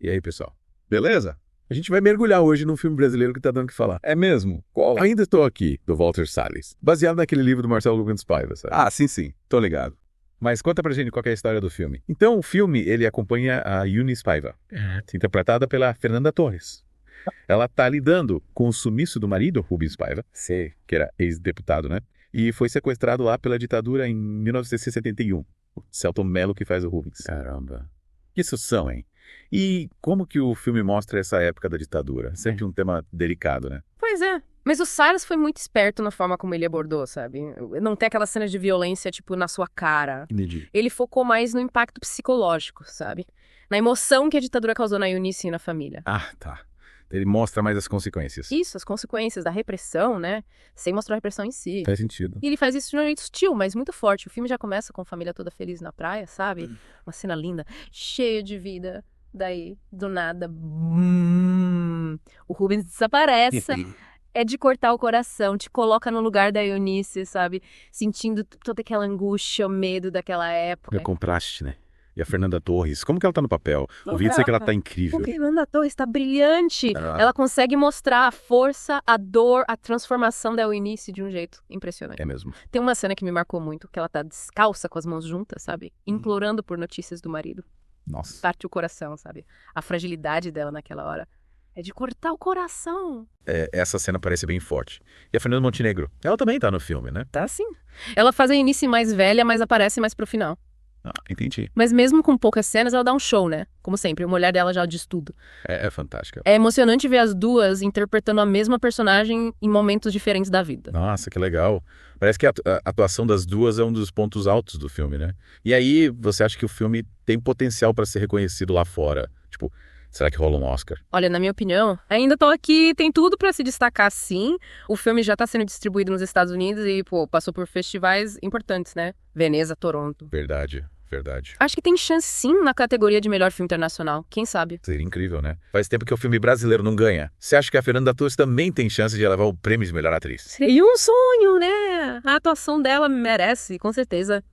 E aí, pessoal? Beleza? A gente vai mergulhar hoje num filme brasileiro que tá dando o que falar. É mesmo? Qual? Ainda Estou Aqui, do Walter Salles. Baseado naquele livro do Marcelo Rubens Paiva, sabe? Ah, sim. Tô ligado. Mas conta pra gente qual que é a história do filme. Então, o filme, ele acompanha a Eunice Paiva, interpretada pela Fernanda Torres. Ela tá lidando com o sumiço do marido, Rubens Paiva, que era ex-deputado, né? E foi sequestrado lá pela ditadura em 1971. O Selton Mello que faz o Rubens. Caramba. Que sucção, hein? E como que o filme mostra essa época da ditadura? Sempre um tema delicado, né? Pois é. Mas o Salles foi muito esperto na forma como ele abordou, sabe? Não tem aquela cena de violência, tipo, na sua cara. Entendi. Ele focou mais no impacto psicológico, sabe? Na emoção que a ditadura causou na Eunice e na família. Ah, tá. Ele mostra mais as consequências. Isso, as consequências da repressão, né? Sem mostrar a repressão em si. Faz sentido. E ele faz isso de um jeito sutil, mas muito forte. O filme já começa com a família toda feliz na praia, sabe? Uma cena linda, cheia de vida. Daí, do nada, o Rubens desaparece. É de cortar o coração, te coloca no lugar da Eunice, sabe? Sentindo toda aquela angústia, o medo daquela época. É contraste, né? E a Fernanda Torres, como que ela tá no papel? Ouvi dizer que ela tá incrível. A Fernanda Torres tá brilhante. Ah. Ela consegue mostrar a força, a dor, a transformação da Eunice de um jeito impressionante. É mesmo. Tem uma cena que me marcou muito, que ela tá descalça com as mãos juntas, sabe? Implorando por notícias do marido. Nossa. Parte o coração, sabe? A fragilidade dela naquela hora. É de cortar o coração. Essa cena parece bem forte. E a Fernanda Montenegro, ela também tá no filme, né? Tá sim. Ela faz a Eunice mais velha, mas aparece mais pro final. Ah, entendi. Mas mesmo com poucas cenas, ela dá um show, né? Como sempre, a mulher dela já diz tudo. É fantástica. É emocionante ver as duas interpretando a mesma personagem em momentos diferentes da vida. Nossa, que legal. Parece que a atuação das duas é um dos pontos altos do filme, né? E aí, você acha que o filme tem potencial pra ser reconhecido lá fora? Tipo, será que rola um Oscar? Olha, na minha opinião, Ainda Tô Aqui tem tudo pra se destacar, sim. O filme já tá sendo distribuído nos Estados Unidos e, passou por festivais importantes, né? Veneza, Toronto. Verdade. Acho que tem chance, sim, na categoria de melhor filme internacional. Quem sabe? Seria incrível, né? Faz tempo que o filme brasileiro não ganha. Você acha que a Fernanda Torres também tem chance de levar o prêmio de melhor atriz? Seria um sonho, né? A atuação dela merece, com certeza.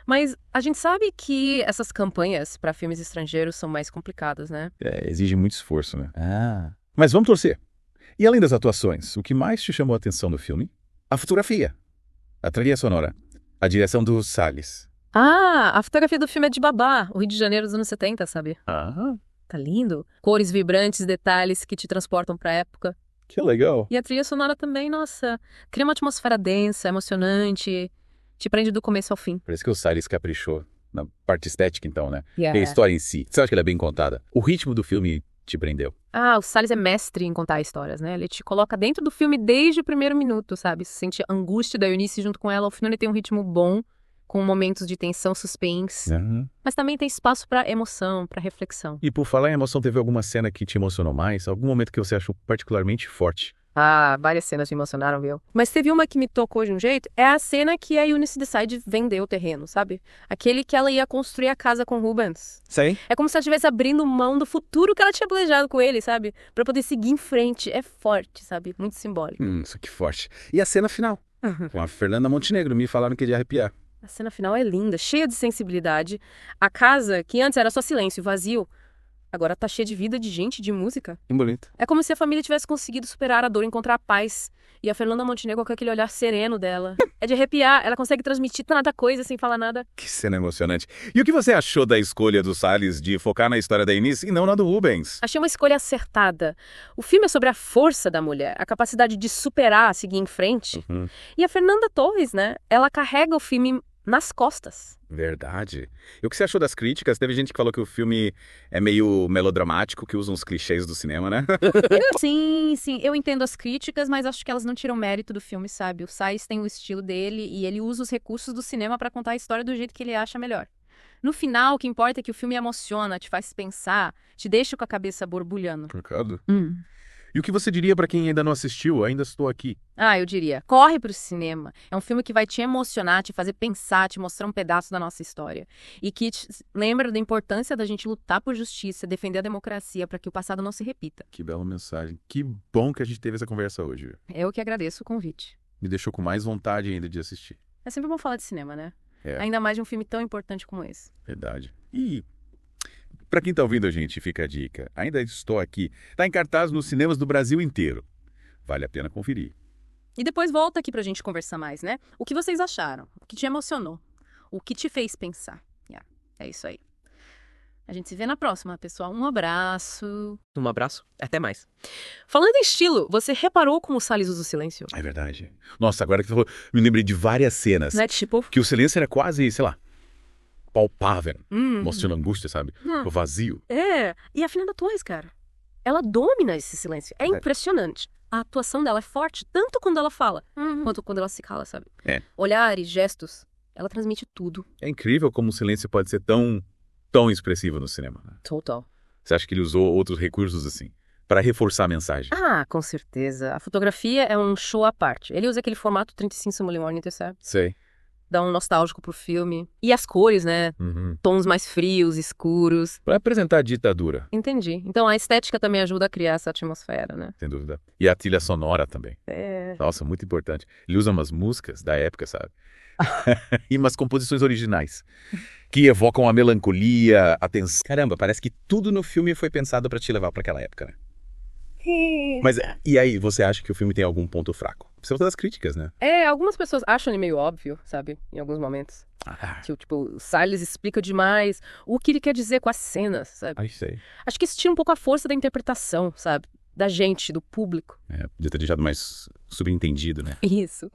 Mas a gente sabe que essas campanhas para filmes estrangeiros são mais complicadas, né? Exige muito esforço, né? Ah. Mas vamos torcer. E além das atuações, o que mais te chamou a atenção no filme? A fotografia, a trilha sonora, a direção do Salles. Ah, a fotografia do filme é de Babá, o Rio de Janeiro dos anos 70, sabe? Ah, Tá lindo. Cores vibrantes, detalhes que te transportam pra época. que legal. E a trilha sonora também, nossa, cria uma atmosfera densa, emocionante, te prende do começo ao fim. Parece que o Salles caprichou na parte estética, então, né? Yeah. E a história em si. Você acha que ela é bem contada? O ritmo do filme te prendeu? Ah, o Salles é mestre em contar histórias, né? Ele te coloca dentro do filme desde o primeiro minuto, sabe? Você sente a angústia da Eunice junto com ela. Ao final ele tem um ritmo bom, com momentos de tensão, suspense. Uhum. Mas também tem espaço pra emoção, pra reflexão. E por falar em emoção, teve alguma cena que te emocionou mais? Algum momento que você achou particularmente forte? Ah, várias cenas me emocionaram, viu? Mas teve uma que me tocou de um jeito, é a cena que a Eunice decide vender o terreno, sabe? Aquele que ela ia construir a casa com Rubens. Sei. É como se ela estivesse abrindo mão do futuro que ela tinha planejado com ele, sabe? Pra poder seguir em frente. É forte, sabe? Muito simbólico. Isso que forte. E a cena final? Com a Fernanda Montenegro, me falaram que é de arrepiar. A cena final é linda, cheia de sensibilidade. A casa, que antes era só silêncio, vazio, agora tá cheia de vida, de gente, de música. Que bonito. É como se a família tivesse conseguido superar a dor, encontrar a paz. E a Fernanda Montenegro com aquele olhar sereno dela. É de arrepiar, ela consegue transmitir tanta coisa sem falar nada. Que cena emocionante. E o que você achou da escolha do Salles de focar na história da Eunice e não na do Rubens? Achei uma escolha acertada. O filme é sobre a força da mulher, a capacidade de superar, seguir em frente. E a Fernanda Torres, né? Ela carrega o filme nas costas. Verdade. E o que você achou das críticas? Teve gente que falou que o filme é meio melodramático, que usa uns clichês do cinema, né? Sim, eu entendo as críticas, mas acho que elas não tiram mérito do filme, sabe? O Salles tem o estilo dele e ele usa os recursos do cinema pra contar a história do jeito que ele acha melhor. No final, o que importa é que o filme emociona, te faz pensar, te deixa com a cabeça borbulhando. Trocado. E o que você diria pra quem ainda não assistiu? Ainda Estou Aqui. Ah, eu diria, corre pro cinema. É um filme que vai te emocionar, te fazer pensar, te mostrar um pedaço da nossa história. E que te lembra da importância da gente lutar por justiça, defender a democracia para que o passado não se repita. Que bela mensagem. Que bom que a gente teve essa conversa hoje, viu? Eu que agradeço o convite. Me deixou com mais vontade ainda de assistir. É sempre bom falar de cinema, né? É. Ainda mais de um filme tão importante como esse. Verdade. E Pra quem tá ouvindo a gente, fica a dica. Ainda estou aqui. Tá em cartaz nos cinemas do Brasil inteiro. Vale a pena conferir. E depois volta aqui pra gente conversar mais, né? O que vocês acharam? O que te emocionou? O que te fez pensar? É isso aí. A gente se vê na próxima, pessoal. Um abraço. Um abraço. Até mais. Falando em estilo, você reparou como o Salles usa o silêncio? É verdade. Nossa, agora que você falou, me lembrei de várias cenas. Né, tipo... Que o silêncio era quase, sei lá, palpável. Mostrando angústia, sabe? O vazio. É, e a Fernanda Torres, cara, ela domina esse silêncio. É impressionante. A atuação dela é forte, tanto quando ela fala, quanto quando ela se cala, sabe? É. Olhares, gestos, ela transmite tudo. É incrível como o silêncio pode ser tão expressivo no cinema. Total. Você acha que ele usou outros recursos assim, para reforçar a mensagem? Ah, com certeza. A fotografia é um show à parte. Ele usa aquele formato 35mm, sabe? Sei. Dá um nostálgico pro filme. E as cores, né? Tons mais frios, escuros. Para apresentar a ditadura. Entendi. Então a estética também ajuda a criar essa atmosfera, né? Sem dúvida. E a trilha sonora também. É. Nossa, muito importante. Ele usa umas músicas da época, sabe? E umas composições originais. Que evocam a melancolia, a tensão. Caramba, parece que tudo no filme foi pensado pra te levar pra aquela época, né? Mas e aí, você acha que o filme tem algum ponto fraco? Precisa das críticas, né? É, algumas pessoas acham ele meio óbvio, sabe? Em alguns momentos. Que, tipo, o Salles explica demais o que ele quer dizer com as cenas, sabe? Aí sei. Acho que isso tira um pouco a força da interpretação, sabe? Da gente, do público. Podia ter deixado mais subentendido, né? Isso.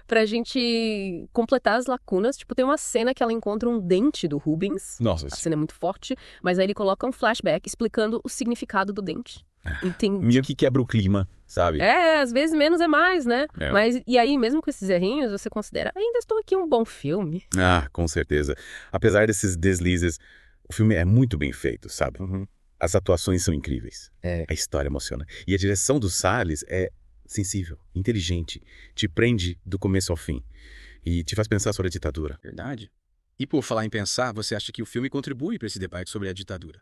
Pra gente completar as lacunas, tipo, tem uma cena que ela encontra um dente do Rubens. Nossa, A cena é muito forte, mas aí ele coloca um flashback explicando o significado do dente. Entendi. meio que quebra o clima, sabe? É, às vezes menos é mais, né? É. Mas, e aí, mesmo com esses errinhos, você considera, ainda estou aqui um bom filme. Ah, com certeza. Apesar desses deslizes, o filme é muito bem feito, sabe? As atuações são incríveis. A história emociona. E a direção do Salles é sensível, inteligente, te prende do começo ao fim e te faz pensar sobre a ditadura. Verdade. E por falar em pensar, você acha que o filme contribui para esse debate sobre a ditadura?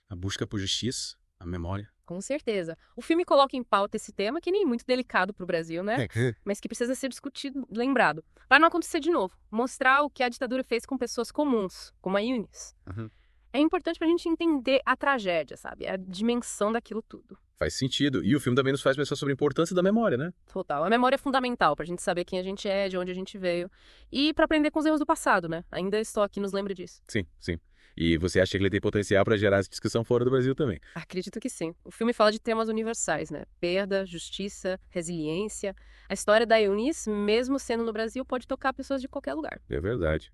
A busca por justiça, a memória? Com certeza. O filme coloca em pauta esse tema que nem muito delicado pro Brasil, né? Mas que precisa ser discutido, lembrado. Para não acontecer de novo. Mostrar o que a ditadura fez com pessoas comuns, como a Eunice. É importante pra gente entender a tragédia, sabe? A dimensão daquilo tudo. Faz sentido. E o filme também nos faz pensar sobre a importância da memória, né? Total. A memória é fundamental pra gente saber quem a gente é, de onde a gente veio. E pra aprender com os erros do passado, né? Ainda estou aqui, nos lembra disso. Sim, sim. E você acha que ele tem potencial para gerar essa discussão fora do Brasil também? Acredito que sim. O filme fala de temas universais, né? Perda, justiça, resiliência. A história da Eunice, mesmo sendo no Brasil, pode tocar pessoas de qualquer lugar. É verdade.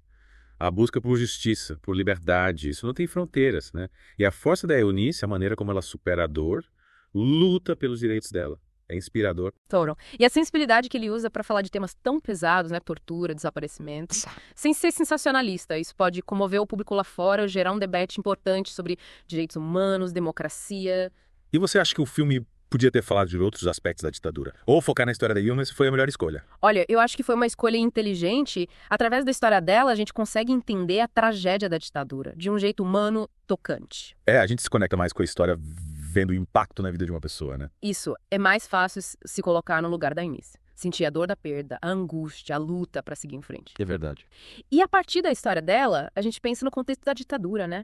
A busca por justiça, por liberdade, isso não tem fronteiras, né? E a força da Eunice, a maneira como ela supera a dor, luta pelos direitos dela. É inspirador. Total. E a sensibilidade que ele usa pra falar de temas tão pesados, né? Tortura, desaparecimento. Sem ser sensacionalista. Isso pode comover o público lá fora, gerar um debate importante sobre direitos humanos, democracia. E você acha que o filme podia ter falado de outros aspectos da ditadura? Ou focar na história da Eunice foi a melhor escolha? Olha, eu acho que foi uma escolha inteligente. Através da história dela, a gente consegue entender a tragédia da ditadura, de um jeito humano, tocante. A gente se conecta mais com a história vendo o impacto na vida de uma pessoa, né? Isso, é mais fácil se colocar no lugar da Eunice. Sentir a dor da perda, a angústia, a luta pra seguir em frente. É verdade. E a partir da história dela, a gente pensa no contexto da ditadura, né?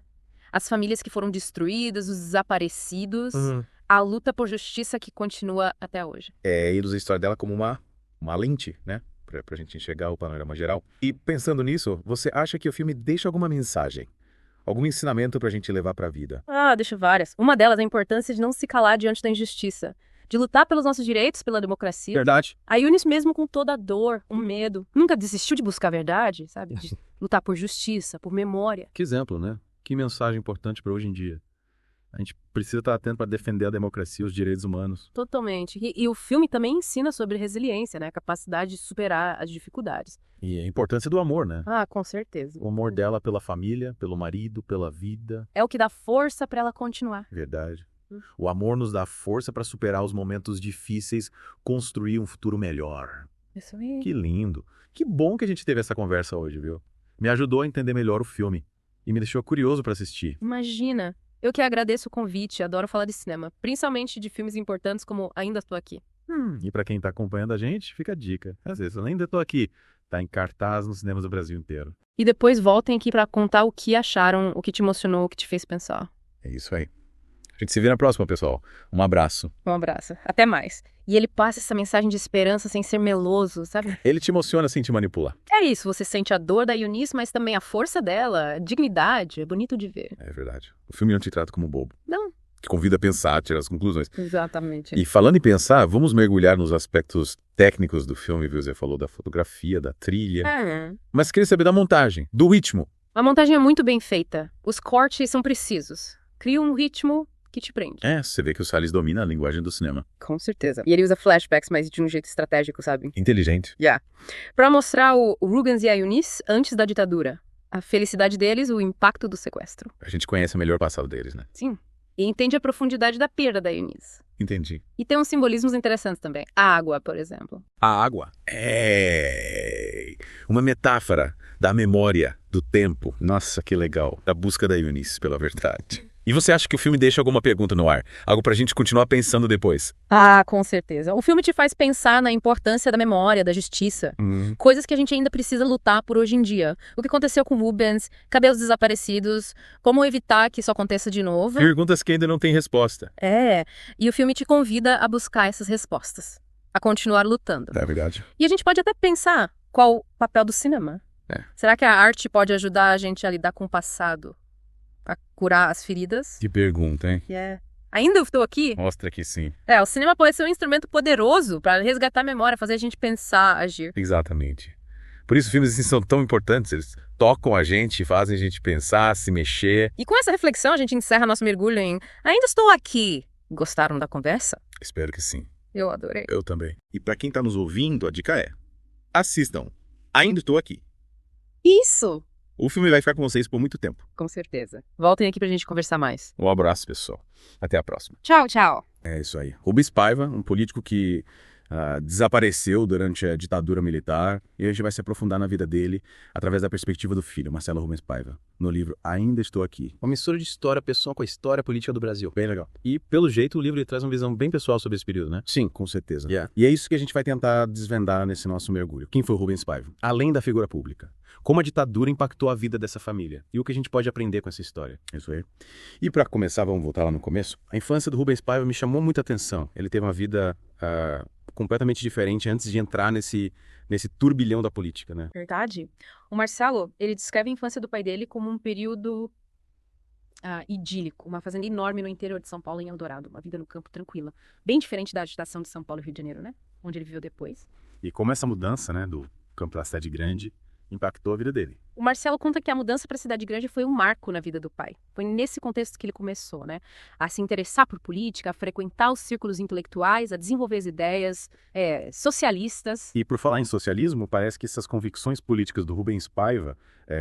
As famílias que foram destruídas, os desaparecidos, a luta por justiça que continua até hoje. E usa a história dela como uma lente, né? Pra gente enxergar o panorama geral. E pensando nisso, você acha que o filme deixa alguma mensagem? Algum ensinamento pra gente levar pra vida? Deixa várias. Uma delas é a importância de não se calar diante da injustiça. De lutar pelos nossos direitos, pela democracia. Verdade. A Eunice, mesmo com toda a dor, o medo, nunca desistiu de buscar a verdade, sabe? De lutar por justiça, por memória. Que exemplo, né? Que mensagem importante pra hoje em dia. A gente precisa estar atento para defender a democracia e os direitos humanos. Totalmente. E o filme também ensina sobre resiliência, né? A capacidade de superar as dificuldades. E a importância do amor, né? Com certeza. O amor dela pela família, pelo marido, pela vida. É o que dá força pra ela continuar. Verdade. O amor nos dá força para superar os momentos difíceis, construir um futuro melhor. Isso aí. Que lindo. Que bom que a gente teve essa conversa hoje, viu? Me ajudou a entender melhor o filme. E me deixou curioso para assistir. Imagina. Eu que agradeço o convite, adoro falar de cinema. Principalmente de filmes importantes como Ainda Estou Aqui. E para quem tá acompanhando a gente, fica a dica. Às vezes eu ainda tô aqui. Tá em cartaz nos cinemas do Brasil inteiro. E depois voltem aqui pra contar o que acharam, o que te emocionou, o que te fez pensar. É isso aí. A gente se vê na próxima, pessoal. Um abraço. Um abraço. Até mais. E ele passa essa mensagem de esperança sem ser meloso, sabe? Ele te emociona sem te manipular. É isso, você sente a dor da Eunice, mas também a força dela, a dignidade, é bonito de ver. É verdade. O filme não te trata como bobo. Não. Te convida a pensar, a tirar as conclusões. Exatamente. E falando em pensar, vamos mergulhar nos aspectos técnicos do filme, viu? Você falou da fotografia, da trilha. Mas queria saber da montagem, do ritmo. A montagem é muito bem feita. Os cortes são precisos. Cria um ritmo que te prende. É, você vê que o Salles domina a linguagem do cinema. Com certeza. E ele usa flashbacks, mas de um jeito estratégico, sabe? Inteligente. Pra mostrar o Rubens e a Eunice antes da ditadura. A felicidade deles, o impacto do sequestro. A gente conhece melhor o passado deles, né? Sim. E entende a profundidade da perda da Eunice. Entendi. E tem uns simbolismos interessantes também. A água, por exemplo. A água. É uma metáfora da memória, do tempo. Nossa, que legal. Da busca da Eunice pela verdade. E você acha que o filme deixa alguma pergunta no ar? Algo pra gente continuar pensando depois? Ah, com certeza. O filme te faz pensar na importância da memória, da justiça. Coisas que a gente ainda precisa lutar por hoje em dia. O que aconteceu com Rubens, cadê os desaparecidos, como evitar que isso aconteça de novo. Perguntas que ainda não têm resposta. E o filme te convida a buscar essas respostas. A continuar lutando. É verdade. E a gente pode até pensar qual o papel do cinema. Será que a arte pode ajudar a gente a lidar com o passado? A curar as feridas? Que pergunta, hein? Ainda eu estou aqui? Mostra que sim. O cinema pode ser um instrumento poderoso para resgatar a memória, fazer a gente pensar, agir. Exatamente. Por isso filmes assim são tão importantes. Eles tocam a gente, fazem a gente pensar, se mexer. E com essa reflexão a gente encerra nosso mergulho em Ainda Estou Aqui. Gostaram da conversa? Espero que sim. Eu adorei. Eu também. E pra quem tá nos ouvindo, a dica é: assistam. Ainda Estou Aqui. Isso! O filme vai ficar com vocês por muito tempo. Com certeza. Voltem aqui pra gente conversar mais. Um abraço, pessoal. Até a próxima. Tchau, tchau. É isso aí. Rubens Paiva, um político que desapareceu durante a ditadura militar, e a gente vai se aprofundar na vida dele através da perspectiva do filho, Marcelo Rubens Paiva, no livro Ainda Estou Aqui. Uma mistura de história pessoal com a história política do Brasil. Bem legal. E, pelo jeito, o livro ele traz uma visão bem pessoal sobre esse período, né? Sim, com certeza. E é isso que a gente vai tentar desvendar nesse nosso mergulho. Quem foi Rubens Paiva? Além da figura pública. Como a ditadura impactou a vida dessa família. E o que a gente pode aprender com essa história. Isso aí. E para começar, vamos voltar lá no começo. A infância do Rubens Paiva me chamou muita atenção. Ele teve uma vida completamente diferente antes de entrar nesse turbilhão da política, né? Verdade. O Marcelo, ele descreve a infância do pai dele como um período idílico, uma fazenda enorme no interior de São Paulo, em Eldorado, uma vida no campo tranquila. Bem diferente da agitação de São Paulo e Rio de Janeiro, né? Onde ele viveu depois. E como essa mudança, né, do campo da cidade grande impactou a vida dele. O Marcelo conta que a mudança para a cidade grande foi um marco na vida do pai. Foi nesse contexto que ele começou, né? A se interessar por política, a frequentar os círculos intelectuais, a desenvolver as ideias socialistas. E por falar em socialismo, parece que essas convicções políticas do Rubens Paiva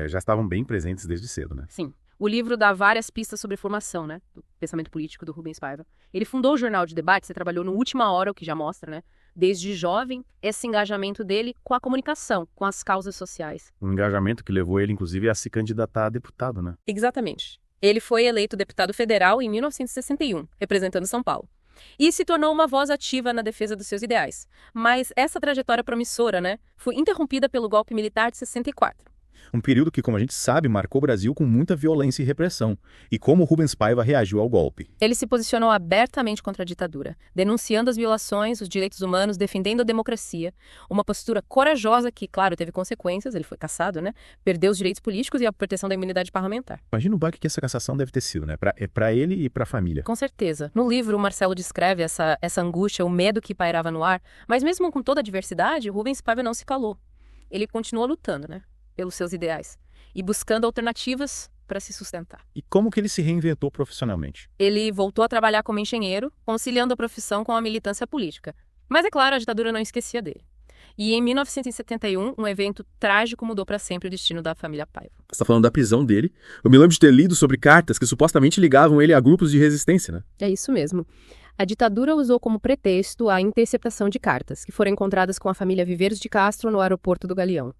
já estavam bem presentes desde cedo, né? Sim. O livro dá várias pistas sobre a formação, né, do pensamento político do Rubens Paiva. Ele fundou o Jornal de Debates, trabalhou no Última Hora, o que já mostra, né? Desde jovem, esse engajamento dele com a comunicação, com as causas sociais. Um engajamento que levou ele, inclusive, a se candidatar a deputado, né? Exatamente. Ele foi eleito deputado federal em 1961, representando São Paulo. E se tornou uma voz ativa na defesa dos seus ideais. Mas essa trajetória promissora, né, foi interrompida pelo golpe militar de 64. Um período que, como a gente sabe, marcou o Brasil com muita violência e repressão. E como Rubens Paiva reagiu ao golpe. Ele se posicionou abertamente contra a ditadura, denunciando as violações, os direitos humanos, defendendo a democracia. Uma postura corajosa que, claro, teve consequências, ele foi cassado, né? Perdeu os direitos políticos e a proteção da imunidade parlamentar. Imagina o baque que essa cassação deve ter sido, né? Pra ele e pra família. Com certeza. No livro, o Marcelo descreve essa angústia, o medo que pairava no ar. Mas mesmo com toda a adversidade, Rubens Paiva não se calou. Ele continuou lutando, né? Pelos seus ideais e buscando alternativas para se sustentar. E como que ele se reinventou profissionalmente? Ele voltou a trabalhar como engenheiro, conciliando a profissão com a militância política. Mas, é claro, a ditadura não esquecia dele. E em 1971, um evento trágico mudou para sempre o destino da família Paiva. Você está falando da prisão dele. Eu me lembro de ter lido sobre cartas que supostamente ligavam ele a grupos de resistência, né? É isso mesmo. A ditadura usou como pretexto a interceptação de cartas, que foram encontradas com a família Viveiros de Castro no aeroporto do Galeão,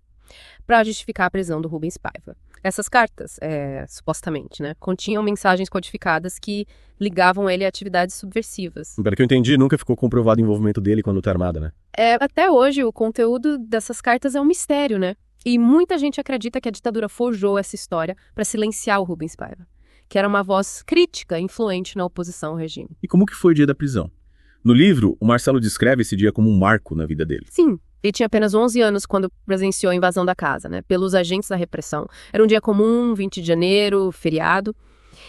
para justificar a prisão do Rubens Paiva. Essas cartas, supostamente, né, continham mensagens codificadas que ligavam ele a atividades subversivas. Pelo que eu entendi, nunca ficou comprovado o envolvimento dele com a luta armada, né? Até hoje, o conteúdo dessas cartas é um mistério, né? E muita gente acredita que a ditadura forjou essa história para silenciar o Rubens Paiva. que era uma voz crítica influente na oposição ao regime. E como que foi o dia da prisão? No livro, o Marcelo descreve esse dia como um marco na vida dele. Sim, ele tinha apenas 11 anos quando presenciou a invasão da casa, né, pelos agentes da repressão. Era um dia comum, 20 de janeiro, feriado.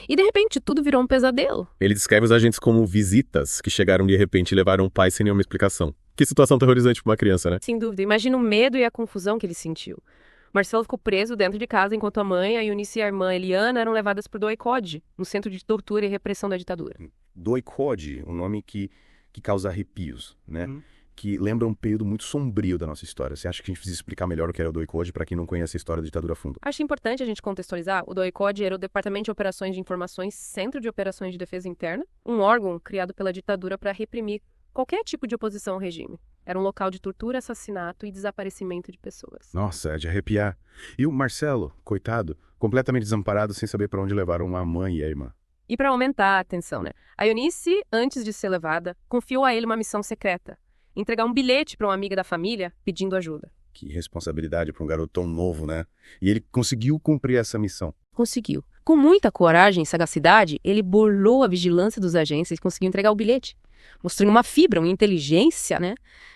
E, de repente, tudo virou um pesadelo. Ele descreve os agentes como visitas que chegaram de repente e levaram o pai sem nenhuma explicação. Que situação terrorizante para uma criança, né? Sem dúvida. Imagina o medo e a confusão que ele sentiu. Marcelo ficou preso dentro de casa enquanto a mãe, a Eunice e a irmã Eliana eram levadas para o DOI-CODE, no Centro de Tortura e Repressão da Ditadura. DOI-CODE, um nome que causa arrepios, né? Que lembra um período muito sombrio da nossa história. Você acha que a gente precisa explicar melhor o que era o DOI-CODE para quem não conhece a história da ditadura a fundo? Acho importante a gente contextualizar. O DOI-CODE era o Departamento de Operações de Informações Centro de Operações de Defesa Interna, um órgão criado pela ditadura para reprimir qualquer tipo de oposição ao regime. Era um local de tortura, assassinato e desaparecimento de pessoas. Nossa, é de arrepiar. E o Marcelo, coitado, completamente desamparado sem saber para onde levaram a mãe e a irmã. E para aumentar a atenção, né? A Eunice, antes de ser levada, confiou a ele uma missão secreta. Entregar um bilhete para uma amiga da família pedindo ajuda. Que responsabilidade para um garoto tão novo, né? E ele conseguiu cumprir essa missão. Conseguiu. Com muita coragem e sagacidade, ele burlou a vigilância dos agentes e conseguiu entregar o bilhete. Mostrando uma fibra, uma inteligência, né?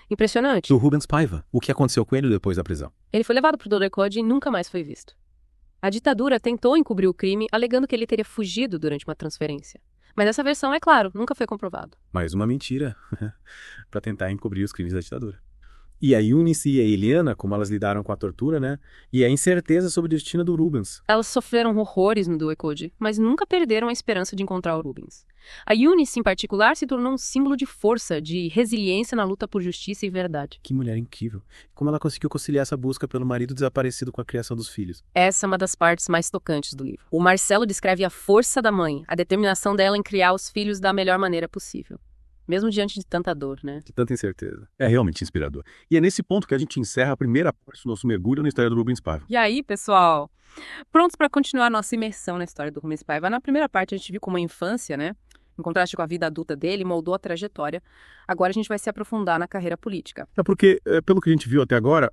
Impressionante. Do Rubens Paiva. O que aconteceu com ele depois da prisão? Ele foi levado para o DOI-CODE e nunca mais foi visto. A ditadura tentou encobrir o crime, alegando que ele teria fugido durante uma transferência. Mas essa versão, é claro, nunca foi comprovado. Mais uma mentira para tentar encobrir os crimes da ditadura. E a Eunice e a Eliana, como elas lidaram com a tortura, né? E a incerteza sobre o destino do Rubens. Elas sofreram horrores no DOI-CODE, mas nunca perderam a esperança de encontrar o Rubens. A Eunice, em particular, se tornou um símbolo de força, de resiliência na luta por justiça e verdade. Que mulher incrível. Como ela conseguiu conciliar essa busca pelo marido desaparecido com a criação dos filhos. Essa é uma das partes mais tocantes do livro. O Marcelo descreve a força da mãe, a determinação dela em criar os filhos da melhor maneira possível. Mesmo diante de tanta dor, né? De tanta incerteza. É realmente inspirador. E é nesse ponto que a gente encerra a primeira parte do nosso mergulho na história do Rubens Paiva. E aí, pessoal, prontos para continuar a nossa imersão na história do Rubens Paiva? Na primeira parte a gente viu como a infância, né, em contraste com a vida adulta dele, moldou a trajetória. Agora a gente vai se aprofundar na carreira política. É porque, pelo que a gente viu até agora,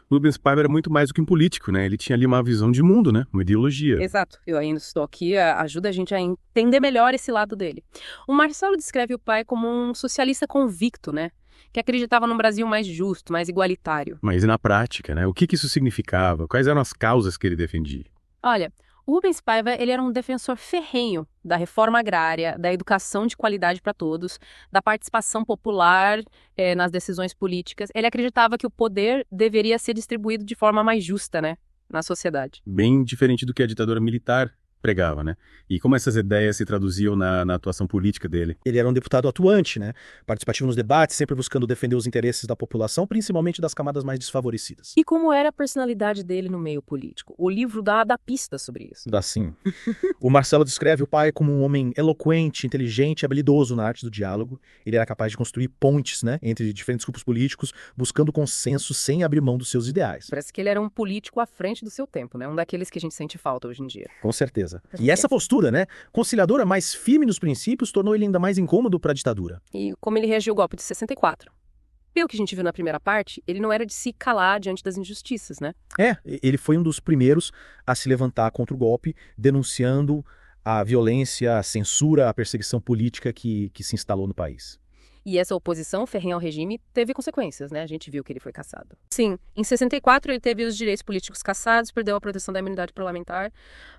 Rubens Paiva era muito mais do que um político, né? Ele tinha ali uma visão de mundo, né? Uma ideologia. Exato. Eu ainda estou aqui, ajuda a gente a entender melhor esse lado dele. O Marcelo descreve o pai como um socialista convicto, né? Que acreditava num Brasil mais justo, mais igualitário. Mas e na prática, né? O que isso significava? Quais eram as causas que ele defendia? Olha, o Rubens Paiva, ele era um defensor ferrenho da reforma agrária, da educação de qualidade para todos, da participação popular nas decisões políticas. Ele acreditava que o poder deveria ser distribuído de forma mais justa, né, na sociedade. Bem diferente do que a ditadura militar pregava, né? E como essas ideias se traduziam na atuação política dele? Ele era um deputado atuante, né? Participativo nos debates, sempre buscando defender os interesses da população, principalmente das camadas mais desfavorecidas. E como era a personalidade dele no meio político? O livro dá pistas sobre isso. Dá sim. O Marcelo descreve o pai como um homem eloquente, inteligente, habilidoso na arte do diálogo. Ele era capaz de construir pontes, né, entre diferentes grupos políticos, buscando consenso sem abrir mão dos seus ideais. Parece que ele era um político à frente do seu tempo, né? Um daqueles que a gente sente falta hoje em dia. Com certeza. E essa postura, né, conciliadora, mais firme nos princípios, tornou ele ainda mais incômodo para a ditadura. E como ele reagiu ao golpe de 64? Pelo que a gente viu na primeira parte, ele não era de se calar diante das injustiças, né? Ele foi um dos primeiros a se levantar contra o golpe, denunciando a violência, a censura, a perseguição política que se instalou no país. E essa oposição ferrenha ao regime teve consequências, né? A gente viu que ele foi cassado. Sim, em 64 ele teve os direitos políticos cassados, perdeu a proteção da imunidade parlamentar,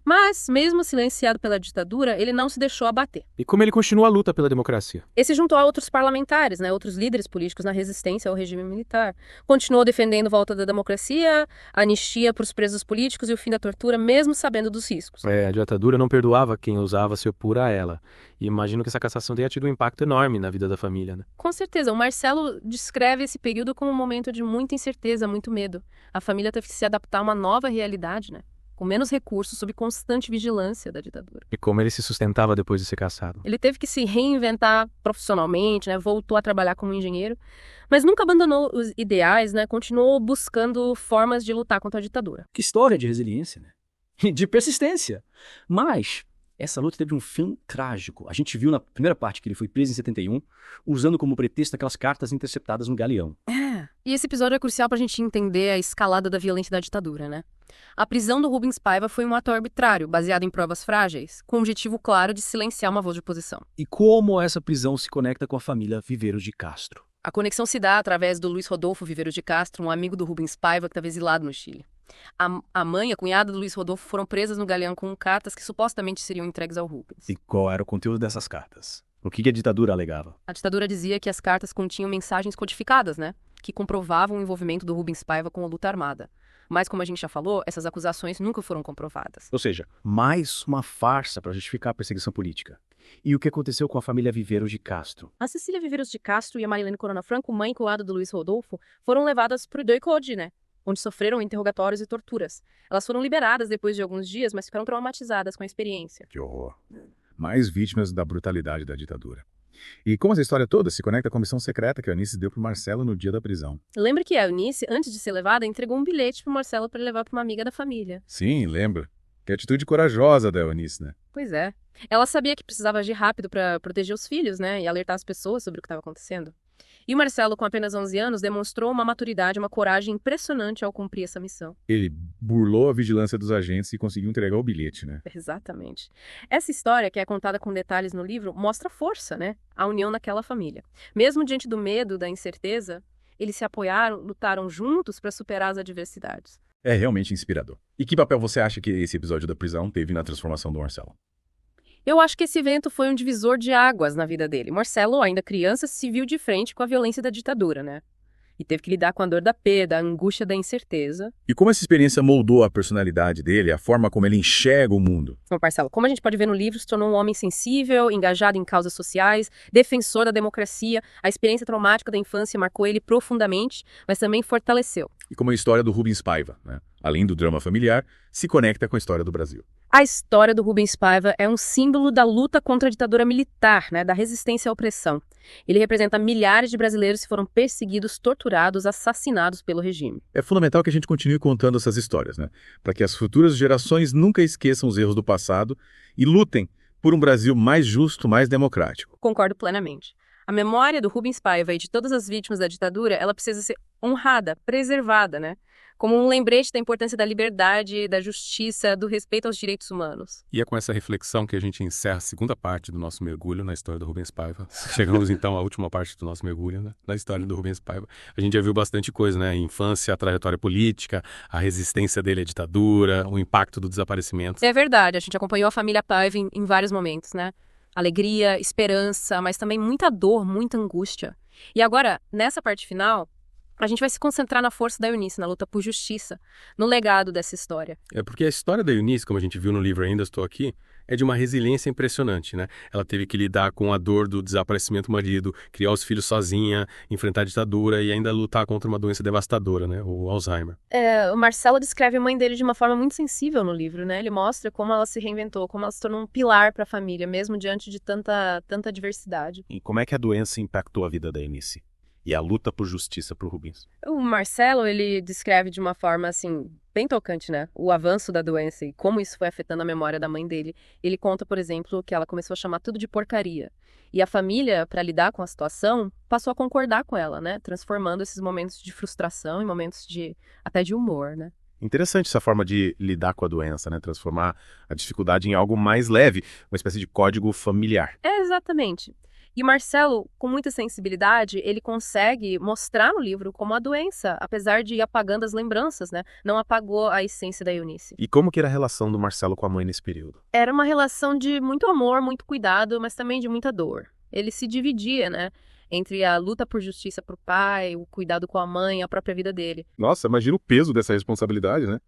mas, mesmo silenciado pela ditadura, ele não se deixou abater. E como ele continua a luta pela democracia? Ele se juntou a outros parlamentares, né? Outros líderes políticos na resistência ao regime militar. Continuou defendendo a volta da democracia, a anistia para os presos políticos e o fim da tortura, mesmo sabendo dos riscos. A ditadura não perdoava quem ousava se opor a ela. E imagino que essa cassação tenha tido um impacto enorme na vida da família, né? Com certeza. O Marcelo descreve esse período como um momento de muita incerteza, muito medo. A família teve que se adaptar a uma nova realidade, né? Com menos recursos, sob constante vigilância da ditadura. E como ele se sustentava depois de ser cassado? Ele teve que se reinventar profissionalmente, né? Voltou a trabalhar como engenheiro, mas nunca abandonou os ideais, né? Continuou buscando formas de lutar contra a ditadura. Que história de resiliência, né? De persistência. Mas Essa luta teve um fim trágico. A gente viu na primeira parte que ele foi preso em 71, usando como pretexto aquelas cartas interceptadas no galeão. E esse episódio é crucial pra gente entender a escalada da violência da ditadura, né? A prisão do Rubens Paiva foi um ato arbitrário, baseado em provas frágeis, com o objetivo claro de silenciar uma voz de oposição. E como essa prisão se conecta com a família Viveiros de Castro? A conexão se dá através do Luiz Rodolfo Viveiros de Castro, um amigo do Rubens Paiva que estava exilado no Chile. A mãe e a cunhada do Luiz Rodolfo foram presas no galeão com cartas que supostamente seriam entregues ao Rubens. E qual era o conteúdo dessas cartas? O que a ditadura alegava? A ditadura dizia que as cartas continham mensagens codificadas, né? Que comprovavam o envolvimento do Rubens Paiva com a luta armada. Mas, como a gente já falou, essas acusações nunca foram comprovadas. Ou seja, mais uma farsa para justificar a perseguição política. E o que aconteceu com a família Viveiros de Castro? A Cecília Viveiros de Castro e a Marilene Corona Franco, mãe e cunhada do Luiz Rodolfo, foram levadas para o Doicode, né? Onde sofreram interrogatórios e torturas. Elas foram liberadas depois de alguns dias, mas ficaram traumatizadas com a experiência. Que horror. Mais vítimas da brutalidade da ditadura. E como essa história toda se conecta com a missão secreta que a Eunice deu pro Marcelo no dia da prisão. Lembra que a Eunice, antes de ser levada, entregou um bilhete pro Marcelo para levar para uma amiga da família. Sim, lembro. Que atitude corajosa da Eunice, né? Pois é. Ela sabia que precisava agir rápido para proteger os filhos, né? E alertar as pessoas sobre o que estava acontecendo. E o Marcelo, com apenas 11 anos, demonstrou uma maturidade, uma coragem impressionante ao cumprir essa missão. Ele burlou a vigilância dos agentes e conseguiu entregar o bilhete, né? Exatamente. Essa história, que é contada com detalhes no livro, mostra a força, né? A união naquela família. Mesmo diante do medo, da incerteza, eles se apoiaram, lutaram juntos para superar as adversidades. É realmente inspirador. E que papel você acha que esse episódio da prisão teve na transformação do Marcelo? Eu acho que esse evento foi um divisor de águas na vida dele. Marcelo, ainda criança, se viu de frente com a violência da ditadura, né? E teve que lidar com a dor da perda, a angústia da incerteza. E como essa experiência moldou a personalidade dele, a forma como ele enxerga o mundo? Bom, Marcelo, como a gente pode ver no livro, se tornou um homem sensível, engajado em causas sociais, defensor da democracia. A experiência traumática da infância marcou ele profundamente, mas também fortaleceu. E como a história do Rubens Paiva, né? Além do drama familiar, se conecta com a história do Brasil. A história do Rubens Paiva é um símbolo da luta contra a ditadura militar, né, da resistência à opressão. Ele representa milhares de brasileiros que foram perseguidos, torturados, assassinados pelo regime. É fundamental que a gente continue contando essas histórias, né? Para que as futuras gerações nunca esqueçam os erros do passado e lutem por um Brasil mais justo, mais democrático. Concordo plenamente. A memória do Rubens Paiva e de todas as vítimas da ditadura, ela precisa ser honrada, preservada, né? Como um lembrete da importância da liberdade, da justiça, do respeito aos direitos humanos. E é com essa reflexão que a gente encerra a segunda parte do nosso mergulho na história do Rubens Paiva. Chegamos então à última parte do nosso mergulho, né? Na história do Rubens Paiva. A gente já viu bastante coisa, né? A infância, a trajetória política, a resistência dele à ditadura, o impacto do desaparecimento. É verdade, a gente acompanhou a família Paiva em vários momentos, né? Alegria, esperança, mas também muita dor, muita angústia. E agora, nessa parte final, a gente vai se concentrar na força da Eunice, na luta por justiça, no legado dessa história. É porque a história da Eunice, como a gente viu no livro Ainda Estou Aqui, é de uma resiliência impressionante, né? Ela teve que lidar com a dor do desaparecimento do marido, criar os filhos sozinha, enfrentar a ditadura e ainda lutar contra uma doença devastadora, né? O Alzheimer. O Marcelo descreve a mãe dele de uma forma muito sensível no livro, né? Ele mostra como ela se reinventou, como ela se tornou um pilar para a família, mesmo diante de tanta adversidade. E como é que a doença impactou a vida da Eunice? E a luta por justiça pro Rubens? O Marcelo, ele descreve de uma forma, assim, bem tocante, né? O avanço da doença e como isso foi afetando a memória da mãe dele. Ele conta, por exemplo, que ela começou a chamar tudo de porcaria. E a família, para lidar com a situação, passou a concordar com ela, né? Transformando esses momentos de frustração em momentos até de humor, né? Interessante essa forma de lidar com a doença, né? Transformar a dificuldade em algo mais leve, uma espécie de código familiar. Exatamente. E o Marcelo, com muita sensibilidade, ele consegue mostrar no livro como a doença, apesar de ir apagando as lembranças, né, não apagou a essência da Eunice. E como que era a relação do Marcelo com a mãe nesse período? Era uma relação de muito amor, muito cuidado, mas também de muita dor. Ele se dividia, né, entre a luta por justiça pro pai, o cuidado com a mãe, a própria vida dele. Nossa, imagina o peso dessa responsabilidade, né?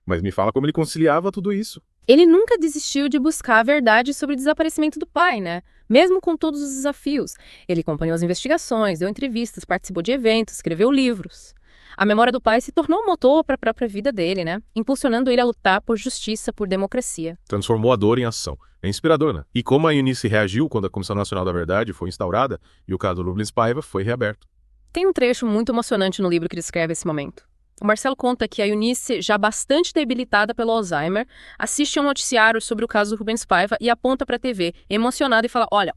Mas me fala como ele conciliava tudo isso. Ele nunca desistiu de buscar a verdade sobre o desaparecimento do pai, né? Mesmo com todos os desafios. Ele acompanhou as investigações, deu entrevistas, participou de eventos, escreveu livros. A memória do pai se tornou um motor para a própria vida dele, né? Impulsionando ele a lutar por justiça, por democracia. Transformou a dor em ação. É inspirador, né? E como a Eunice reagiu quando a Comissão Nacional da Verdade foi instaurada e o caso do Rubens Paiva foi reaberto. Tem um trecho muito emocionante no livro que descreve esse momento. O Marcelo conta que a Eunice, já bastante debilitada pelo Alzheimer, assiste a um noticiário sobre o caso do Rubens Paiva e aponta para a TV, emocionada, e fala: olha.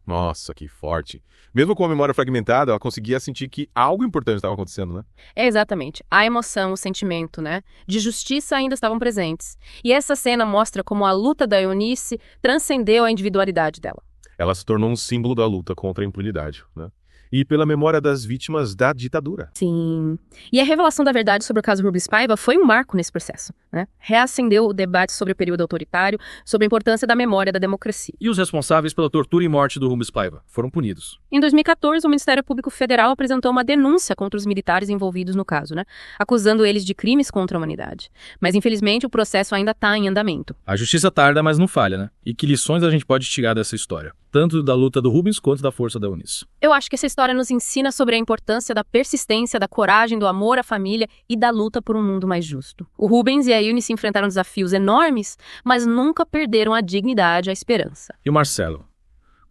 Nossa, que forte. Mesmo com a memória fragmentada, ela conseguia sentir que algo importante estava acontecendo, né? É, exatamente. A emoção, o sentimento, né, de justiça ainda estavam presentes. E essa cena mostra como a luta da Eunice transcendeu a individualidade dela. Ela se tornou um símbolo da luta contra a impunidade, né? E pela memória das vítimas da ditadura. Sim. E a revelação da verdade sobre o caso Rubens Paiva foi um marco nesse processo, né? Reacendeu o debate sobre o período autoritário, sobre a importância da memória da democracia. E os responsáveis pela tortura e morte do Rubens Paiva foram punidos. Em 2014, o Ministério Público Federal apresentou uma denúncia contra os militares envolvidos no caso, né? Acusando eles de crimes contra a humanidade. Mas, infelizmente, o processo ainda está em andamento. A justiça tarda, mas não falha, né? E que lições a gente pode tirar dessa história? Tanto da luta do Rubens quanto da força da Eunice. Eu acho que essa história nos ensina sobre a importância da persistência, da coragem, do amor à família e da luta por um mundo mais justo. O Rubens e a Eunice enfrentaram desafios enormes, mas nunca perderam a dignidade e a esperança. E o Marcelo?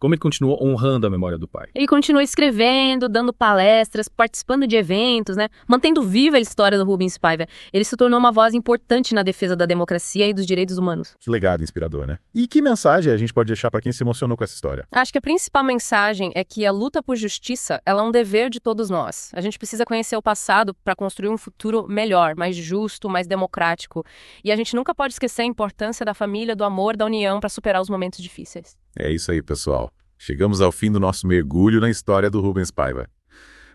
Como ele continuou honrando a memória do pai? Ele continuou escrevendo, dando palestras, participando de eventos, né? Mantendo viva a história do Rubens Paiva. Ele se tornou uma voz importante na defesa da democracia e dos direitos humanos. Que legado inspirador, né? E que mensagem a gente pode deixar para quem se emocionou com essa história? Acho que a principal mensagem é que a luta por justiça, ela é um dever de todos nós. A gente precisa conhecer o passado para construir um futuro melhor, mais justo, mais democrático. E a gente nunca pode esquecer a importância da família, do amor, da união para superar os momentos difíceis. É isso aí, pessoal. Chegamos ao fim do nosso mergulho na história do Rubens Paiva.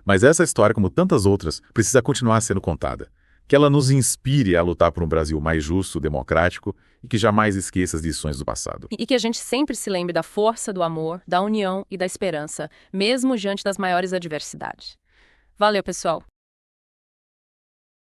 Mas essa história, como tantas outras, precisa continuar sendo contada. Que ela nos inspire a lutar por um Brasil mais justo, democrático e que jamais esqueça as lições do passado. E que a gente sempre se lembre da força do amor, da união e da esperança, mesmo diante das maiores adversidades. Valeu, pessoal!